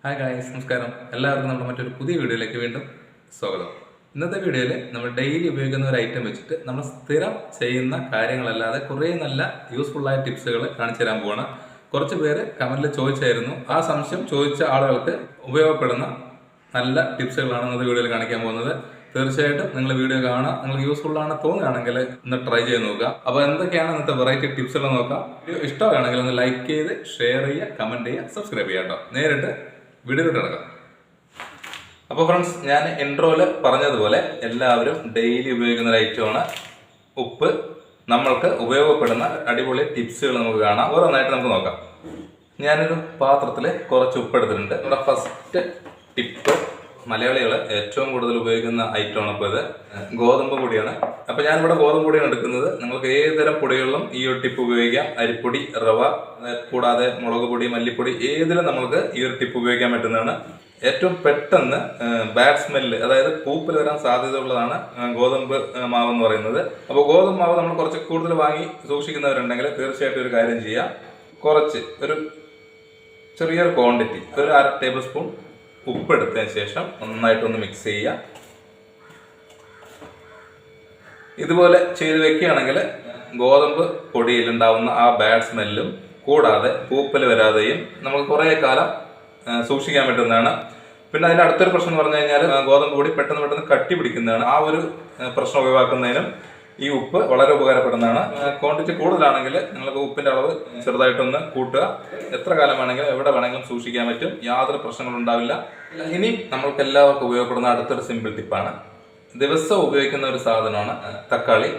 Hi guys, നമസ്കാരം. എല്ലാവർക്കും നമ്മുടെ മറ്റൊരു പുതിയ വീഡിയോയിലേക്ക് വീണ്ടും സ്വാഗതം. ഇന്നത്തെ വീഡിയോയിൽ നമ്മൾ ഡെയിലി ഉപയോഗിക്കുന്ന ഒരു ഐറ്റം വെച്ചിട്ട് നമ്മൾ സ്ഥിരം ചെയ്യുന്ന കാര്യങ്ങളല്ലാതെ കുറേ നല്ല യൂസ്ഫുള്ളായ ടിപ്സുകൾ കാണിച്ചു തരാൻ പോവാണ്. കുറച്ച് പേര് കമന്റിൽ ചോദിച്ചായിരുന്നു. ആ സംശയം ചോദിച്ച ആളുകൾക്ക് ഉപയോഗപ്പെടുന്ന നല്ല ടിപ്സുകളാണ് ഇന്നത്തെ വീഡിയോയിൽ കാണിക്കാൻ പോകുന്നത്. തീർച്ചയായിട്ടും നിങ്ങൾ വീഡിയോ കാണാം. നിങ്ങൾക്ക് യൂസ്ഫുൾ ആണ് തോന്നുകയാണെങ്കിൽ ഒന്ന് ട്രൈ ചെയ്ത് നോക്കുക. അപ്പോൾ എന്തൊക്കെയാണ് ഇന്നത്തെ വെറൈറ്റി ടിപ്സുകൾ നോക്കാം. വീഡിയോ ഇഷ്ടമാണെങ്കിൽ ഒന്ന് ലൈക്ക് ചെയ്ത് ഷെയർ ചെയ്യുക, കമന്റ് ചെയ്യുക, സബ്സ്ക്രൈബ് ചെയ്യാം കേട്ടോ. നേരിട്ട് വീഡിയോയിലോട്ട് കിടക്കാം. അപ്പോൾ ഫ്രണ്ട്സ്, ഞാൻ ഇൻട്രോയില് പറഞ്ഞതുപോലെ എല്ലാവരും ഡെയിലി ഉപയോഗിക്കുന്ന ഒരു ഐറ്റമാണ് ഉപ്പ്. നമ്മൾക്ക് ഉപയോഗപ്പെടുന്ന അടിപൊളി ടിപ്സുകൾ നമുക്ക് കാണാം. ഓരോന്നായിട്ട് നമുക്ക് നോക്കാം. ഞാനൊരു പാത്രത്തിൽ കുറച്ച് ഉപ്പ് എടുത്തിട്ടുണ്ട്. നമ്മുടെ ഫസ്റ്റ് ടിപ്പ് മലയാളികൾ ഏറ്റവും കൂടുതൽ ഉപയോഗിക്കുന്ന ഐറ്റമാണ് ഇപ്പോൾ ഇത്. ഗോതമ്പ് പൊടിയാണ്. അപ്പോൾ ഞാനിവിടെ ഗോതമ്പ് പൊടിയാണ് എടുക്കുന്നത്. നിങ്ങൾക്ക് ഏതുതരം പൊടികളിലും ഈ ഒരു ടിപ്പ് ഉപയോഗിക്കാം. അരിപ്പൊടി, റവ, കൂടാതെ മുളക് പൊടി, മല്ലിപ്പൊടി, ഏതിലും നമുക്ക് ഈ ഒരു ടിപ്പ് ഉപയോഗിക്കാൻ പറ്റുന്നതാണ്. ഏറ്റവും പെട്ടെന്ന് ബാഡ് സ്മെല്ല്, അതായത് പൂപ്പൽ വരാൻ സാധ്യതയുള്ളതാണ് ഗോതമ്പ് മാവ് എന്ന് പറയുന്നത്. അപ്പോൾ ഗോതമ്പ് മാവ് നമ്മൾ കുറച്ച് കൂടുതൽ വാങ്ങി സൂക്ഷിക്കുന്നവരുണ്ടെങ്കിൽ തീർച്ചയായിട്ടും ഒരു കാര്യം ചെയ്യാം. കുറച്ച് ഒരു ചെറിയൊരു ക്വാണ്ടിറ്റി, ഒരു 1/2 ടേബിൾ സ്പൂൺ ഉപ്പ് എടുത്തതിന് ശേഷം നന്നായിട്ടൊന്ന് മിക്സ് ചെയ്യുക. ഇതുപോലെ ചെയ്ത് വെക്കുകയാണെങ്കിൽ ഗോതമ്പ് പൊടിയിലുണ്ടാവുന്ന ആ ബാഡ് സ്മെല്ലും കൂടാതെ പൂപ്പൽ വരാതെയും നമുക്ക് കുറേ കാലം സൂക്ഷിക്കാൻ പറ്റുന്നതാണ്. പിന്നെ അതിൻ്റെ അടുത്തൊരു പ്രശ്നം എന്ന് പറഞ്ഞു കഴിഞ്ഞാൽ ഗോതമ്പ് പൊടി പെട്ടെന്ന് കട്ടി പിടിക്കുന്നതാണ്. ആ ഒരു പ്രശ്നം ഒഴിവാക്കുന്നതിനും ഈ ഉപ്പ് വളരെ ഉപകാരപ്പെടുന്നതാണ്. ക്വാണ്ടിറ്റി കൂടുതലാണെങ്കിൽ നിങ്ങൾക്ക് ഉപ്പിൻ്റെ അളവ് ചെറുതായിട്ടൊന്ന് കൂട്ടുക. എത്ര കാലം വേണമെങ്കിലും എവിടെ വേണമെങ്കിലും സൂക്ഷിക്കാൻ പറ്റും. യാതൊരു പ്രശ്നങ്ങളും ഉണ്ടാവില്ല. ഇനി നമ്മൾക്ക് എല്ലാവർക്കും ഉപയോഗപ്പെടുന്ന അടുത്തൊരു സിമ്പിൾ ടിപ്പാണ്. ദിവസം ഉപയോഗിക്കുന്ന ഒരു സാധനമാണ് തക്കാളി.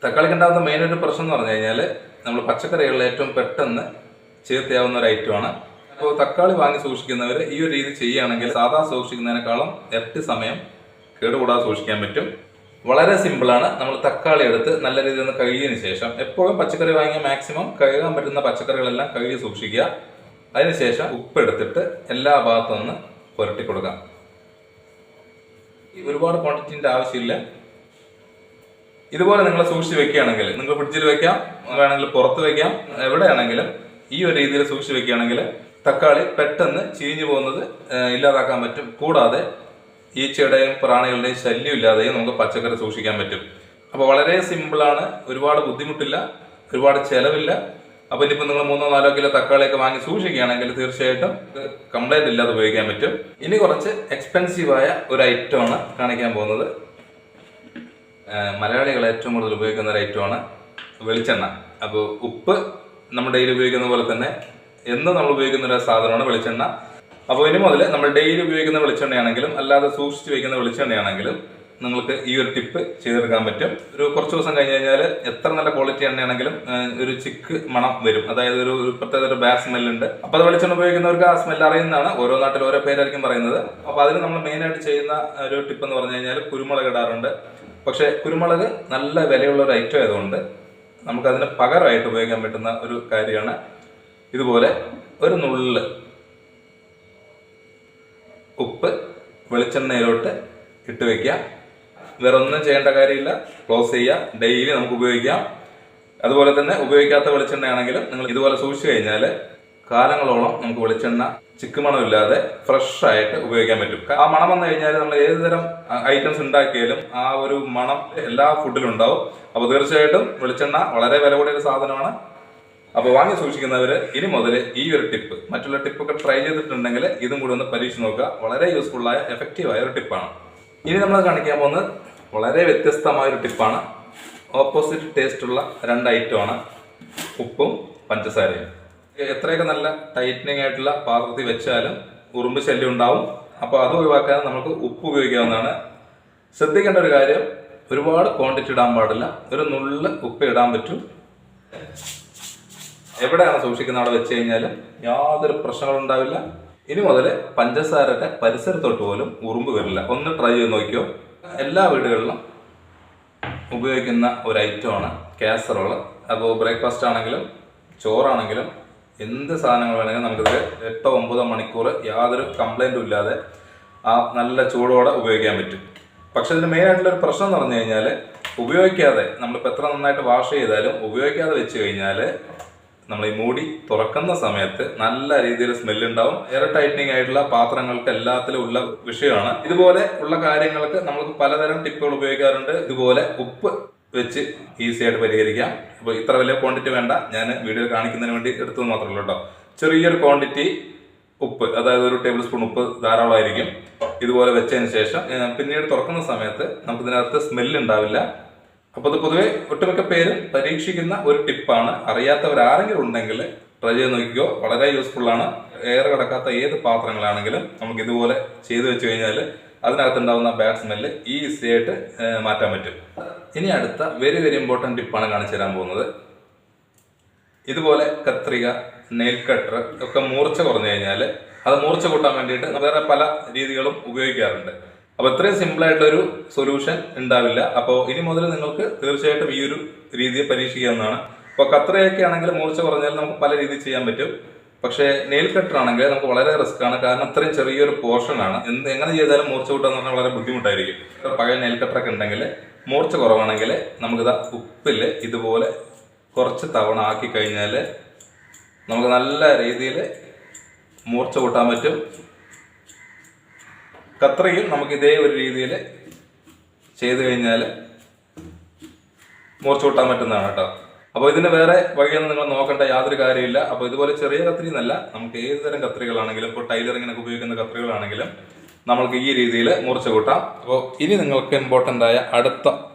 തക്കാളിക്ക് ഉണ്ടാകുന്ന മെയിൻ ഒരു പ്രശ്നം എന്ന് പറഞ്ഞു കഴിഞ്ഞാൽ നമ്മൾ പച്ചക്കറികളിൽ ഏറ്റവും പെട്ടെന്ന് ചേർത്തിയാവുന്ന ഒരു ഐറ്റമാണ്. അപ്പോൾ തക്കാളി വാങ്ങി സൂക്ഷിക്കുന്നവർ ഈ ഒരു രീതി ചെയ്യുകയാണെങ്കിൽ സാധാ സൂക്ഷിക്കുന്നതിനേക്കാളും ഇരട്ടി സമയം കേടുകൂടാതെ സൂക്ഷിക്കാൻ പറ്റും. വളരെ സിമ്പിളാണ്. നമ്മൾ തക്കാളി എടുത്ത് നല്ല രീതിയിൽ ഒന്ന് കഴുകിയതിന് ശേഷം, എപ്പോഴും പച്ചക്കറി വാങ്ങിയ മാക്സിമം കഴുകാൻ പറ്റുന്ന പച്ചക്കറികളെല്ലാം കഴുകി സൂക്ഷിക്കുക. അതിനുശേഷം ഉപ്പ് എടുത്തിട്ട് എല്ലാ ഭാഗത്തും ഒന്ന് പുരട്ടി കൊടുക്കാം. ഒരുപാട് ക്വാണ്ടിറ്റിൻ്റെ ആവശ്യമില്ല. ഇതുപോലെ നിങ്ങൾ സൂക്ഷിച്ച് വെക്കുകയാണെങ്കിൽ, നിങ്ങൾ ഫ്രിഡ്ജിൽ വെക്കാം, വേണമെങ്കിൽ പുറത്ത് വെക്കാം, എവിടെയാണെങ്കിലും ഈ ഒരു രീതിയിൽ സൂക്ഷിച്ച് വെക്കുകയാണെങ്കിൽ തക്കാളി പെട്ടെന്ന് ചീഞ്ഞു പോകുന്നത് ഇല്ലാതാക്കാൻ പറ്റും. കൂടാതെ ഈച്ചയുടെയും പ്രാണികളുടെയും ശല്യം ഇല്ലാതെയും നമുക്ക് പച്ചക്കറി സൂക്ഷിക്കാൻ പറ്റും. അപ്പോൾ വളരെ സിമ്പിളാണ്. ഒരുപാട് ബുദ്ധിമുട്ടില്ല, ഒരുപാട് ചിലവില്ല. അപ്പോൾ ഇനിയിപ്പോൾ നിങ്ങൾ 3-4 കിലോ തക്കാളിയൊക്കെ വാങ്ങി സൂക്ഷിക്കുകയാണെങ്കിൽ തീർച്ചയായിട്ടും കംപ്ലൈൻറ്റ് ഇല്ലാതെ ഉപയോഗിക്കാൻ പറ്റും. ഇനി കുറച്ച് എക്സ്പെൻസീവായ ഒരു ഐറ്റമാണ് കാണിക്കാൻ പോകുന്നത്. മലയാളികൾ ഏറ്റവും കൂടുതൽ ഉപയോഗിക്കുന്ന ഒരു ഐറ്റമാണ് വെളിച്ചെണ്ണ. അപ്പോൾ ഉപ്പ് നമ്മൾ ഡെയിലി ഉപയോഗിക്കുന്ന പോലെ തന്നെ എന്നും നമ്മൾ ഉപയോഗിക്കുന്ന ഒരു സാധനമാണ് വെളിച്ചെണ്ണ. അപ്പോൾ ഇനി മുതൽ നമ്മൾ ഡെയിലി ഉപയോഗിക്കുന്ന വെളിച്ചെണ്ണയാണെങ്കിലും അല്ലാതെ സൂക്ഷിച്ച് വയ്ക്കുന്ന വെളിച്ചെണ്ണയാണെങ്കിലും നിങ്ങൾക്ക് ഈ ഒരു ടിപ്പ് ചെയ്തെടുക്കാൻ പറ്റും. ഒരു കുറച്ച് ദിവസം കഴിഞ്ഞ് കഴിഞ്ഞാൽ എത്ര നല്ല ക്വാളിറ്റി എണ്ണയാണെങ്കിലും ഒരു ചിക്ക് മണം വരും. അതായത് ഒരു പ്രത്യേക ഒരു ബാഡ് സ്മെല്ലുണ്ട്. അപ്പോൾ അത് വെളിച്ചെണ്ണ ഉപയോഗിക്കുന്നവർക്ക് ആ സ്മെല്ല് അറിയുന്നതാണ്. ഓരോ നാട്ടിൽ ഓരോ പേരായിരിക്കും പറയുന്നത്. അപ്പോൾ അതിന് നമ്മൾ മെയിനായിട്ട് ചെയ്യുന്ന ഒരു ടിപ്പ് എന്ന് പറഞ്ഞു കഴിഞ്ഞാൽ കുരുമുളക് ഇടാറുണ്ട്. പക്ഷേ കുരുമുളക് നല്ല വിലയുള്ള ഒരു ഐറ്റം ആയതുകൊണ്ട് നമുക്കതിന് പകരമായിട്ട് ഉപയോഗിക്കാൻ പറ്റുന്ന ഒരു കാര്യമാണ് ഇതുപോലെ ഒരു നുള്ള് ഉപ്പ് വെളിച്ചെണ്ണയിലോട്ട് ഇട്ട് വയ്ക്കുക. വേറെ ഒന്നും ചെയ്യേണ്ട കാര്യമില്ല. ക്ലോസ് ചെയ്യുക. ഡെയിലി നമുക്ക് ഉപയോഗിക്കാം. അതുപോലെ തന്നെ ഉപയോഗിക്കാത്ത വെളിച്ചെണ്ണയാണെങ്കിലും നിങ്ങൾ ഇതുപോലെ സൂക്ഷിച്ചു കഴിഞ്ഞാൽ കാലങ്ങളോളം നമുക്ക് വെളിച്ചെണ്ണ ചിക്കുമണമില്ലാതെ ഫ്രഷ് ആയിട്ട് ഉപയോഗിക്കാൻ പറ്റും. ആ മണം വന്നു കഴിഞ്ഞാൽ നമ്മൾ ഏത് തരം ഐറ്റംസ് ഉണ്ടാക്കിയാലും ആ ഒരു മണം എല്ലാ ഫുഡിലും ഉണ്ടാവും. അപ്പോൾ തീർച്ചയായിട്ടും വെളിച്ചെണ്ണ വളരെ വില കൂടിയ ഒരു സാധനമാണ്. അപ്പോൾ വാങ്ങി സൂക്ഷിക്കുന്നവർ ഇനി മുതൽ ഈ ഒരു ടിപ്പ്, മറ്റുള്ള ടിപ്പൊക്കെ ട്രൈ ചെയ്തിട്ടുണ്ടെങ്കിൽ ഇതും കൂടി ഒന്ന് പരീക്ഷിച്ച് നോക്കുക. വളരെ യൂസ്ഫുള്ളായ എഫക്റ്റീവായ ഒരു ടിപ്പാണ്. ഇനി നമ്മൾ കാണിക്കാൻ പോകുന്നത് വളരെ വ്യത്യസ്തമായ ഒരു ടിപ്പാണ്. ഓപ്പോസിറ്റ് ടേസ്റ്റുള്ള 2 ഐറ്റമാണ് ഉപ്പും പഞ്ചസാരയും. എത്രയൊക്കെ നല്ല ടൈറ്റനിങ് ആയിട്ടുള്ള പാത്രത്തിൽ വെച്ചാലും ഉറുമ്പ് ശല്യം ഉണ്ടാവും. അപ്പോൾ അത് ഒഴിവാക്കാൻ നമുക്ക് ഉപ്പ് ഉപയോഗിക്കാവുന്നതാണ്. ശ്രദ്ധിക്കേണ്ട ഒരു കാര്യം, ഒരുപാട് ക്വാണ്ടിറ്റി ഇടാൻ പാടില്ല. ഒരു നുള്ള് ഉപ്പ് ഇടാൻ പറ്റും. എവിടെയാണ് സൂക്ഷിക്കുന്ന അവിടെ വെച്ച് കഴിഞ്ഞാലും യാതൊരു പ്രശ്നങ്ങളും ഉണ്ടാവില്ല. ഇനി മുതൽ പഞ്ചസാരയുടെ പരിസരത്തോട്ട് പോലും ഉറുമ്പ് വരില്ല. ഒന്ന് ട്രൈ ചെയ്ത് നോക്കിയോ. എല്ലാ വീടുകളിലും ഉപയോഗിക്കുന്ന ഒരു ഐറ്റമാണ് കാസറോള്. അപ്പോൾ ബ്രേക്ക്ഫാസ്റ്റ് ആണെങ്കിലും ചോറാണെങ്കിലും എന്ത് സാധനങ്ങൾ വേണമെങ്കിലും നമുക്കിത് 8-9 മണിക്കൂർ യാതൊരു കംപ്ലൈൻറ്റും ഇല്ലാതെ ആ നല്ല ചൂടോടെ ഉപയോഗിക്കാൻ പറ്റും. പക്ഷെ ഇതിന് മെയിനായിട്ടുള്ളൊരു പ്രശ്നം എന്ന് പറഞ്ഞു കഴിഞ്ഞാൽ ഉപയോഗിക്കാതെ നമ്മളിപ്പോൾ എത്ര നന്നായിട്ട് വാഷ് ചെയ്താലും ഉപയോഗിക്കാതെ വെച്ച് കഴിഞ്ഞാൽ നമ്മൾ ഈ മൂടി തുറക്കുന്ന സമയത്ത് നല്ല രീതിയിൽ സ്മെല്ല് ഉണ്ടാവും. എയർ ടൈറ്റനിങ് ആയിട്ടുള്ള പാത്രങ്ങൾക്ക് എല്ലാത്തിലും ഉള്ള വിഷയമാണ്. ഇതുപോലെ ഉള്ള കാര്യങ്ങൾക്ക് നമുക്ക് പലതരം ടിപ്പുകൾ ഉപയോഗിക്കാറുണ്ട്. ഇതുപോലെ ഉപ്പ് വെച്ച് ഈസി ആയിട്ട് പരിഹരിക്കാം. അപ്പോൾ ഇത്ര വലിയ ക്വാണ്ടിറ്റി വേണ്ട, ഞാൻ വീഡിയോ കാണിക്കുന്നതിന് വേണ്ടി എടുത്തത് മാത്രമേ ഉള്ളൂ കേട്ടോ. ചെറിയൊരു ക്വാണ്ടിറ്റി ഉപ്പ്, അതായത് 1 ടേബിൾ സ്പൂൺ ഉപ്പ് ധാരാളമായിരിക്കും. ഇതുപോലെ വെച്ചതിന് ശേഷം പിന്നീട് തുറക്കുന്ന സമയത്ത് നമുക്ക് ഇതിനകത്ത് സ്മെല്ല് ഉണ്ടാവില്ല. അപ്പോൾ ഇത് പൊതുവെ ഒട്ടുമിക്ക പേരും പരീക്ഷിക്കുന്ന ഒരു ടിപ്പാണ്. അറിയാത്തവരാരെങ്കിലും ഉണ്ടെങ്കിൽ ട്രൈ ചെയ്ത് നോക്കിക്കോ, വളരെ യൂസ്ഫുൾ ആണ്. എയർ കിടക്കാത്ത ഏത് പാത്രങ്ങളാണെങ്കിലും നമുക്ക് ഇതുപോലെ ചെയ്തു വെച്ച് കഴിഞ്ഞാൽ അതിനകത്തുണ്ടാവുന്ന ബാഡ് സ്മെല്ല് ഈസി ആയിട്ട് മാറ്റാൻ പറ്റും. ഇനി അടുത്ത വെരി വെരി ഇമ്പോർട്ടൻറ്റ് ടിപ്പാണ് കാണിച്ചു തരാൻ പോകുന്നത്. ഇതുപോലെ കത്രിക, നെയിൽ കട്ടർ ഒക്കെ മൂർച്ച കുറഞ്ഞു കഴിഞ്ഞാൽ അത് മൂർച്ച കൂട്ടാൻ വേണ്ടിയിട്ട് വേറെ പല രീതികളും ഉപയോഗിക്കാറുണ്ട്. അപ്പോൾ ഇത്രയും സിമ്പിളായിട്ടൊരു സൊല്യൂഷൻ ഉണ്ടാവില്ല. അപ്പോൾ ഇനി മുതൽ നിങ്ങൾക്ക് തീർച്ചയായിട്ടും ഈ ഒരു രീതിയെ പരീക്ഷിക്കാവുന്നതാണ്. അപ്പോൾ കത്രികയൊക്കെ ആണെങ്കിൽ മൂർച്ച കുറഞ്ഞാൽ നമുക്ക് പല രീതിയിൽ ചെയ്യാൻ പറ്റും. പക്ഷേ നെയിൽ കട്ടർ ആണെങ്കിൽ നമുക്ക് വളരെ റിസ്ക് ആണ്. കാരണം അത്രയും ചെറിയൊരു പോർഷനാണ്. എങ്ങനെ ചെയ്താലും മൂർച്ച കൂട്ടാന്ന് പറഞ്ഞാൽ വളരെ ബുദ്ധിമുട്ടായിരിക്കും. പഴയ നെയിൽ കട്ടറൊക്കെ ഉണ്ടെങ്കിൽ മൂർച്ച കുറവാണെങ്കിൽ നമുക്കിതാ ഉപ്പിൽ ഇതുപോലെ കുറച്ച് തവണ ആക്കി കഴിഞ്ഞാൽ നമുക്ക് നല്ല രീതിയിൽ മൂർച്ച കൂട്ടാൻ പറ്റും. കത്രികയും നമുക്ക് ഇതേ ഒരു രീതിയിൽ ചെയ്ത് കഴിഞ്ഞാൽ മൂർച്ച കൂട്ടാൻ പറ്റുന്നതാണ് കേട്ടോ. അപ്പോൾ ഇതിന് വേറെ വഴിയൊന്നും നിങ്ങൾ നോക്കേണ്ട യാതൊരു കാര്യമില്ല. അപ്പോൾ ഇതുപോലെ ചെറിയ കത്രി എന്നല്ല, നമുക്ക് ഏത് തരം കത്രികളാണെങ്കിലും, ഇപ്പോൾ ടൈലറിങ്ങിനൊക്കെ ഉപയോഗിക്കുന്ന കത്രികളാണെങ്കിലും നമ്മൾക്ക് ഈ രീതിയിൽ മൂർച്ച കൂട്ടാം. അപ്പോൾ ഇനി നിങ്ങൾക്ക് ഇമ്പോർട്ടൻ്റ് ആയ അടുത്ത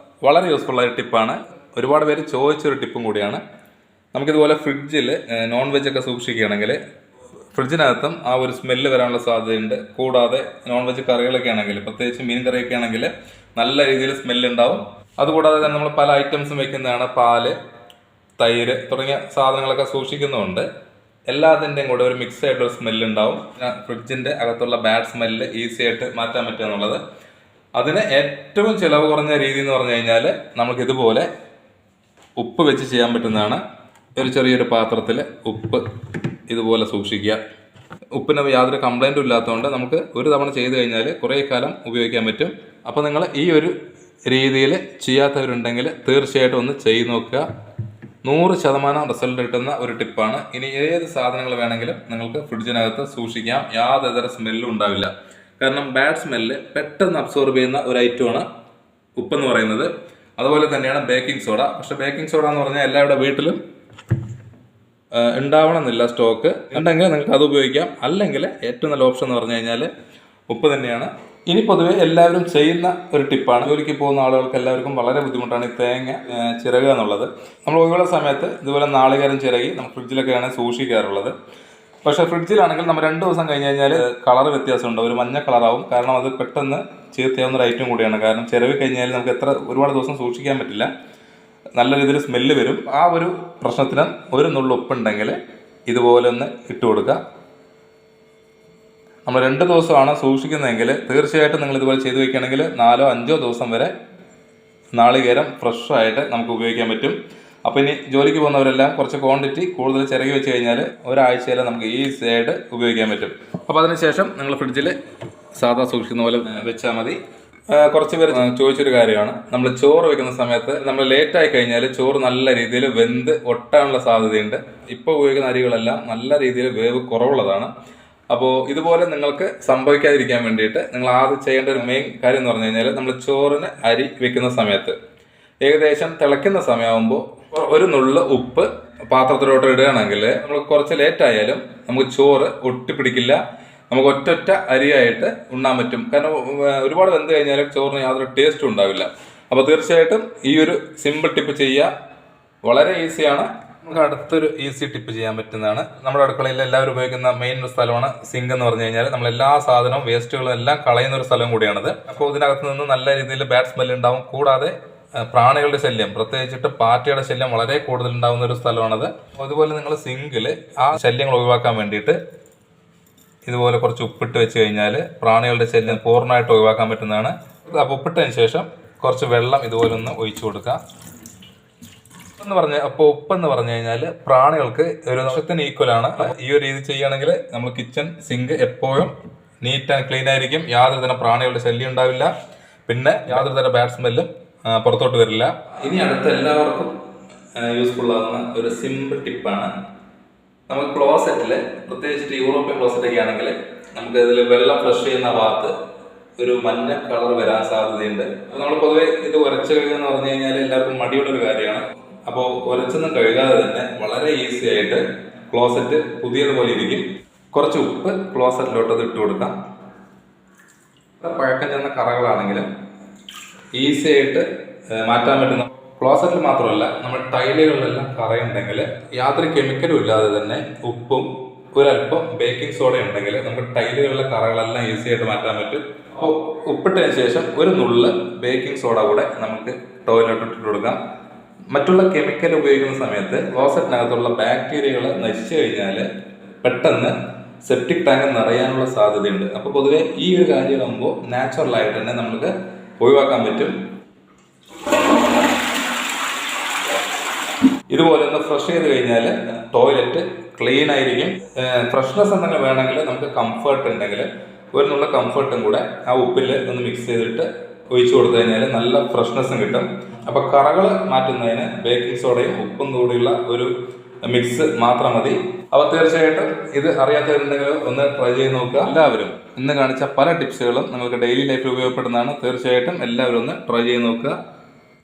വളരെ യൂസ്ഫുൾ ആയ ടിപ്പാണ്. ഒരുപാട് പേര് ചോദിച്ചൊരു ടിപ്പും കൂടിയാണ്. നമുക്കിതുപോലെ ഫ്രിഡ്ജിൽ നോൺ വെജ് ഒക്കെ സൂക്ഷിക്കുകയാണെങ്കിൽ ഫ്രിഡ്ജിനകത്തും ആ ഒരു സ്മെല്ല് വരാനുള്ള സാധ്യതയുണ്ട്. കൂടാതെ നോൺ വെജ് കറികളൊക്കെ ആണെങ്കിൽ, പ്രത്യേകിച്ച് മീൻ കറിയൊക്കെ ആണെങ്കിൽ നല്ല രീതിയിൽ സ്മെല്ല് ഉണ്ടാവും. അതുകൂടാതെ തന്നെ നമ്മൾ പല ഐറ്റംസും വെക്കുന്നതാണ്. പാല്, തൈര് തുടങ്ങിയ സാധനങ്ങളൊക്കെ സൂക്ഷിക്കുന്നുണ്ട്. എല്ലാത്തിൻ്റെയും കൂടെ ഒരു മിക്സ് ആയിട്ടൊരു സ്മെല്ല് ഉണ്ടാവും. ഫ്രിഡ്ജിൻ്റെ അകത്തുള്ള ബാഡ് സ്മെല്ല് ഈസി ആയിട്ട് മാറ്റാൻ പറ്റുക എന്നുള്ളത്. അതിന് ഏറ്റവും ചിലവ് കുറഞ്ഞ രീതി എന്ന് പറഞ്ഞു കഴിഞ്ഞാൽ നമുക്ക് ഇതുപോലെ ഉപ്പ് വെച്ച് ചെയ്യാൻ പറ്റുന്നതാണ്. ഒരു ചെറിയൊരു പാത്രത്തിൽ ഉപ്പ് ഇതുപോലെ സൂക്ഷിക്കുക. ഉപ്പിന് യാതൊരു കംപ്ലൈൻറ്റും ഇല്ലാത്തതുകൊണ്ട് നമുക്ക് ഒരു തവണ ചെയ്ത് കഴിഞ്ഞാൽ കുറേ കാലം ഉപയോഗിക്കാൻ പറ്റും. അപ്പോൾ നിങ്ങൾ ഈ ഒരു രീതിയിൽ ചെയ്യാത്തവരുണ്ടെങ്കിൽ തീർച്ചയായിട്ടും ഒന്ന് ചെയ്ത് നോക്കുക. 100% റിസൾട്ട് കിട്ടുന്ന ഒരു ടിപ്പാണ്. ഇനി ഏത് സാധനങ്ങൾ വേണമെങ്കിലും നിങ്ങൾക്ക് ഫ്രിഡ്ജിനകത്ത് സൂക്ഷിക്കാം. യാതൊരു സ്മെല്ലും ഉണ്ടാവില്ല. കാരണം ബാഡ് സ്മെല്ല് പെട്ടെന്ന് അബ്സോർബ് ചെയ്യുന്ന ഒരു ഐറ്റമാണ് ഉപ്പെന്ന് പറയുന്നത്. അതുപോലെ തന്നെയാണ് ബേക്കിംഗ് സോഡ. പക്ഷേ ബേക്കിംഗ് സോഡ എന്ന് പറഞ്ഞാൽ എല്ലാവരുടെ വീട്ടിലും ഉണ്ടാവണമെന്നില്ല. സ്റ്റോക്ക് ഉണ്ടെങ്കിൽ നിങ്ങൾക്ക് അത് ഉപയോഗിക്കാം. അല്ലെങ്കിൽ ഏറ്റവും നല്ല ഓപ്ഷൻ എന്ന് പറഞ്ഞു കഴിഞ്ഞാൽ ഉപ്പ് തന്നെയാണ്. ഇനി പൊതുവെ എല്ലാവരും ചെയ്യുന്ന ഒരു ടിപ്പാണ്. ജോലിക്ക് പോകുന്ന ആളുകൾക്ക് എല്ലാവർക്കും വളരെ ബുദ്ധിമുട്ടാണ് ഈ തേങ്ങ ചിരകുക എന്നുള്ളത്. നമ്മൾ ഒഴിവുള്ള സമയത്ത് ഇതുപോലെ നാളികേരം ചിരകി നമ്മൾ ഫ്രിഡ്ജിലൊക്കെയാണ് സൂക്ഷിക്കാറുള്ളത്. പക്ഷേ ഫ്രിഡ്ജിലാണെങ്കിൽ നമ്മൾ 2 ദിവസം കഴിഞ്ഞ് കഴിഞ്ഞാൽ കളർ വ്യത്യാസമുണ്ട്. ഒരു മഞ്ഞ കളറാവും. കാരണം അത് പെട്ടെന്ന് ചീത്തയാവുന്ന ഒരു ഐറ്റം കൂടിയാണ്. കാരണം ചിരവി കഴിഞ്ഞാൽ നമുക്ക് ഒരുപാട് ദിവസം സൂക്ഷിക്കാൻ പറ്റില്ല. നല്ല രീതിയിൽ സ്മെല്ല് വരും. ആ ഒരു പ്രശ്നത്തിന് ഒരു നുള്ളു ഉപ്പുണ്ടെങ്കിൽ ഇതുപോലെ ഒന്ന് ഇട്ട് കൊടുക്കുക. നമ്മൾ 2 ദിവസമാണ് സൂക്ഷിക്കുന്നതെങ്കിൽ തീർച്ചയായിട്ടും നിങ്ങൾ ഇതുപോലെ ചെയ്ത് വയ്ക്കുകയാണെങ്കിൽ 4-5 ദിവസം വരെ നാളികേരം ഫ്രഷായിട്ട് നമുക്ക് ഉപയോഗിക്കാൻ പറ്റും. അപ്പോൾ ഇനി ജോലിക്ക് പോകുന്നവരെല്ലാം കുറച്ച് ക്വാണ്ടിറ്റി കൂടുതൽ ചിരകി വെച്ച് കഴിഞ്ഞാൽ ഒരാഴ്ചയിൽ നമുക്ക് ഈസി ആയിട്ട് ഉപയോഗിക്കാൻ പറ്റും. അപ്പോൾ അതിനുശേഷം നിങ്ങൾ ഫ്രിഡ്ജിൽ സാധാ സൂക്ഷിക്കുന്ന പോലെ വെച്ചാൽ മതി. കുറച്ച് പേര് ചോദിച്ചൊരു കാര്യമാണ്, നമ്മൾ ചോറ് വെക്കുന്ന സമയത്ത് നമ്മൾ ലേറ്റായി കഴിഞ്ഞാൽ ചോറ് നല്ല രീതിയിൽ വെന്ത് ഒട്ടാനുള്ള സാധ്യതയുണ്ട്. ഇപ്പോൾ ഉപയോഗിക്കുന്ന അരികളെല്ലാം നല്ല രീതിയിൽ വേവ് കുറവുള്ളതാണ്. അപ്പോൾ ഇതുപോലെ നിങ്ങൾക്ക് സംഭവിക്കാതിരിക്കാൻ വേണ്ടിയിട്ട് നിങ്ങൾ ആദ്യം ചെയ്യേണ്ട ഒരു മെയിൻ കാര്യം എന്ന് പറഞ്ഞു കഴിഞ്ഞാൽ, നമ്മൾ ചോറിന് അരി വെക്കുന്ന സമയത്ത് ഏകദേശം തിളയ്ക്കുന്ന സമയമാകുമ്പോൾ ഒരു നുള്ള് ഉപ്പ് പാത്രത്തിലോട്ട് ഇടുകയാണെങ്കിൽ നമ്മൾ കുറച്ച് ലേറ്റായാലും നമുക്ക് ചോറ് ഒട്ടിപ്പിടിക്കില്ല. നമുക്ക് ഒറ്റ അരിയായിട്ട് ഉണ്ണാൻ പറ്റും. കാരണം ഒരുപാട് വെന്ത് കഴിഞ്ഞാൽ ചോറിന് യാതൊരു ടേസ്റ്റും ഉണ്ടാവില്ല. അപ്പോൾ തീർച്ചയായിട്ടും ഈ ഒരു സിമ്പിൾ ടിപ്പ് ചെയ്യുക. വളരെ ഈസിയാണ്. നമുക്ക് അടുത്തൊരു ഈസി ടിപ്പ് ചെയ്യാൻ പറ്റുന്നതാണ്. നമ്മുടെ അടുക്കളയിൽ എല്ലാവരും ഉപയോഗിക്കുന്ന മെയിൻ ഒരു സ്ഥലമാണ് സിങ്ക് എന്ന് പറഞ്ഞു കഴിഞ്ഞാൽ. നമ്മൾ എല്ലാ സാധനവും വേസ്റ്റുകളും എല്ലാം കളയുന്ന ഒരു സ്ഥലം കൂടിയാണത്. അപ്പോൾ ഇതിനകത്ത് നിന്ന് നല്ല രീതിയിൽ ബാഡ് സ്മെല്ല് ഉണ്ടാവും. കൂടാതെ പ്രാണികളുടെ ശല്യം, പ്രത്യേകിച്ചിട്ട് പാറ്റയുടെ ശല്യം വളരെ കൂടുതൽ ഉണ്ടാകുന്ന ഒരു സ്ഥലമാണത്. അതുപോലെ നിങ്ങൾ സിങ്കിൽ ആ ശല്യങ്ങൾ ഒഴിവാക്കാൻ വേണ്ടിയിട്ട് ഇതുപോലെ കുറച്ച് ഉപ്പിട്ട് വെച്ച് കഴിഞ്ഞാൽ പ്രാണികളുടെ ശല്യം പൂർണ്ണമായിട്ട് ഒഴിവാക്കാൻ പറ്റുന്നതാണ്. അപ്പോൾ ഉപ്പിട്ടതിന് ശേഷം കുറച്ച് വെള്ളം ഇതുപോലെ ഒന്ന് ഒഴിച്ചു കൊടുക്കുക. ഉപ്പെന്ന് പറഞ്ഞു കഴിഞ്ഞാൽ പ്രാണികൾക്ക് ഒരു വർഷത്തിന് ഈക്വലാണ്. ഈ ഒരു രീതി ചെയ്യുകയാണെങ്കിൽ നമ്മൾ കിച്ചൺ സിങ്ക് എപ്പോഴും നീറ്റ് ആൻഡ് ക്ലീൻ ആയിരിക്കും. യാതൊരു തരം പ്രാണികളുടെ ശല്യം ഉണ്ടാവില്ല. പിന്നെ യാതൊരു തരം ബാഡ് സ്മെല്ലും പുറത്തോട്ട് വരില്ല. ഇനി അടുത്ത എല്ലാവർക്കും യൂസ്ഫുൾ ആകുന്ന ഒരു സിമ്പിൾ ടിപ്പാണ്. നമുക്ക് ക്ലോസറ്റിൽ, പ്രത്യേകിച്ചിട്ട് യൂറോപ്യൻ ക്ലോസറ്റൊക്കെ ആണെങ്കിൽ നമുക്ക് ഇതിൽ വെള്ളം ഫ്ലഷ് ചെയ്യുന്ന ഭാഗത്ത് ഒരു മഞ്ഞ കളർ വരാൻ സാധ്യതയുണ്ട്. അപ്പോൾ നമ്മൾ പൊതുവെ ഇത് ഉരച്ച് കഴുകുക എന്ന് പറഞ്ഞു കഴിഞ്ഞാൽ എല്ലാവർക്കും മടിയുള്ള ഒരു കാര്യമാണ്. അപ്പോൾ ഉരച്ചൊന്നും കഴുകാതെ തന്നെ വളരെ ഈസി ആയിട്ട് ക്ലോസറ്റ് പുതിയതുപോലെ ഇരിക്കും. കുറച്ച് ഉപ്പ് ക്ലോസറ്റിലോട്ട് ഇട്ട് കൊടുക്കാം. പഴക്കം ചെന്ന കറകളാണെങ്കിലും ഈസി ആയിട്ട് മാറ്റാൻ പറ്റുന്ന, ക്ലോസറ്റിൽ മാത്രമല്ല നമ്മൾ ടൈലുകളിലെല്ലാം കറയുണ്ടെങ്കിൽ യാതൊരു കെമിക്കലും ഇല്ലാതെ തന്നെ ഉപ്പും ഒരല്പം ബേക്കിംഗ് സോഡ ഉണ്ടെങ്കിൽ നമുക്ക് ടൈലുകളിലെ കറകളെല്ലാം ഈസി ആയിട്ട് മാറ്റാൻ പറ്റും. അപ്പോൾ ഉപ്പിട്ടതിന് ശേഷം ഒരു നുള്ള് ബേക്കിംഗ് സോഡ കൂടെ നമുക്ക് ടോയ്ലറ്റ് ഇട്ട് കൊടുക്കാം. മറ്റുള്ള കെമിക്കൽ ഉപയോഗിക്കുന്ന സമയത്ത് ക്ലോസറ്റിനകത്തുള്ള ബാക്ടീരിയകൾ നശിച്ചു കഴിഞ്ഞാൽ പെട്ടെന്ന് സെപ്റ്റിക് ടാങ്ക് നിറയാനുള്ള സാധ്യതയുണ്ട്. അപ്പോൾ പൊതുവെ ഈ ഒരു കാര്യമാകുമ്പോൾ നാച്ചുറലായിട്ട് തന്നെ നമുക്ക് ഒഴിവാക്കാൻ പറ്റും. ഇതുപോലെ ഒന്ന് ഫ്രഷ് ചെയ്ത് കഴിഞ്ഞാൽ ടോയ്ലറ്റ് ക്ലീൻ ആയിരിക്കും. ഫ്രഷ്നെസ് എന്തെങ്കിലും വേണമെങ്കിൽ നമുക്ക് കംഫർട്ട് ഉണ്ടെങ്കിൽ ഒരു നുള്ള കംഫർട്ടും കൂടെ ആ ഉപ്പിൽ ഒന്ന് മിക്സ് ചെയ്തിട്ട് ഒഴിച്ചു കൊടുത്തു കഴിഞ്ഞാൽ നല്ല ഫ്രഷ്നെസ്സും കിട്ടും. അപ്പോൾ കറകൾ മാറ്റുന്നതിന് ബേക്കിംഗ് സോഡയും ഉപ്പും കൂടിയുള്ള ഒരു മിക്സ് മാത്രം മതി. അപ്പോൾ തീർച്ചയായിട്ടും ഇത് അറിയാത്തവരുണ്ടെങ്കിൽ ഒന്ന് ട്രൈ ചെയ്ത് നോക്കുക. എല്ലാവരും ഇന്ന് കാണിച്ച പല ടിപ്സുകളും നിങ്ങൾക്ക് ഡെയിലി ലൈഫിൽ ഉപയോഗപ്പെടുന്നതാണ്. തീർച്ചയായിട്ടും എല്ലാവരും ഒന്ന് ട്രൈ ചെയ്ത് നോക്കുക.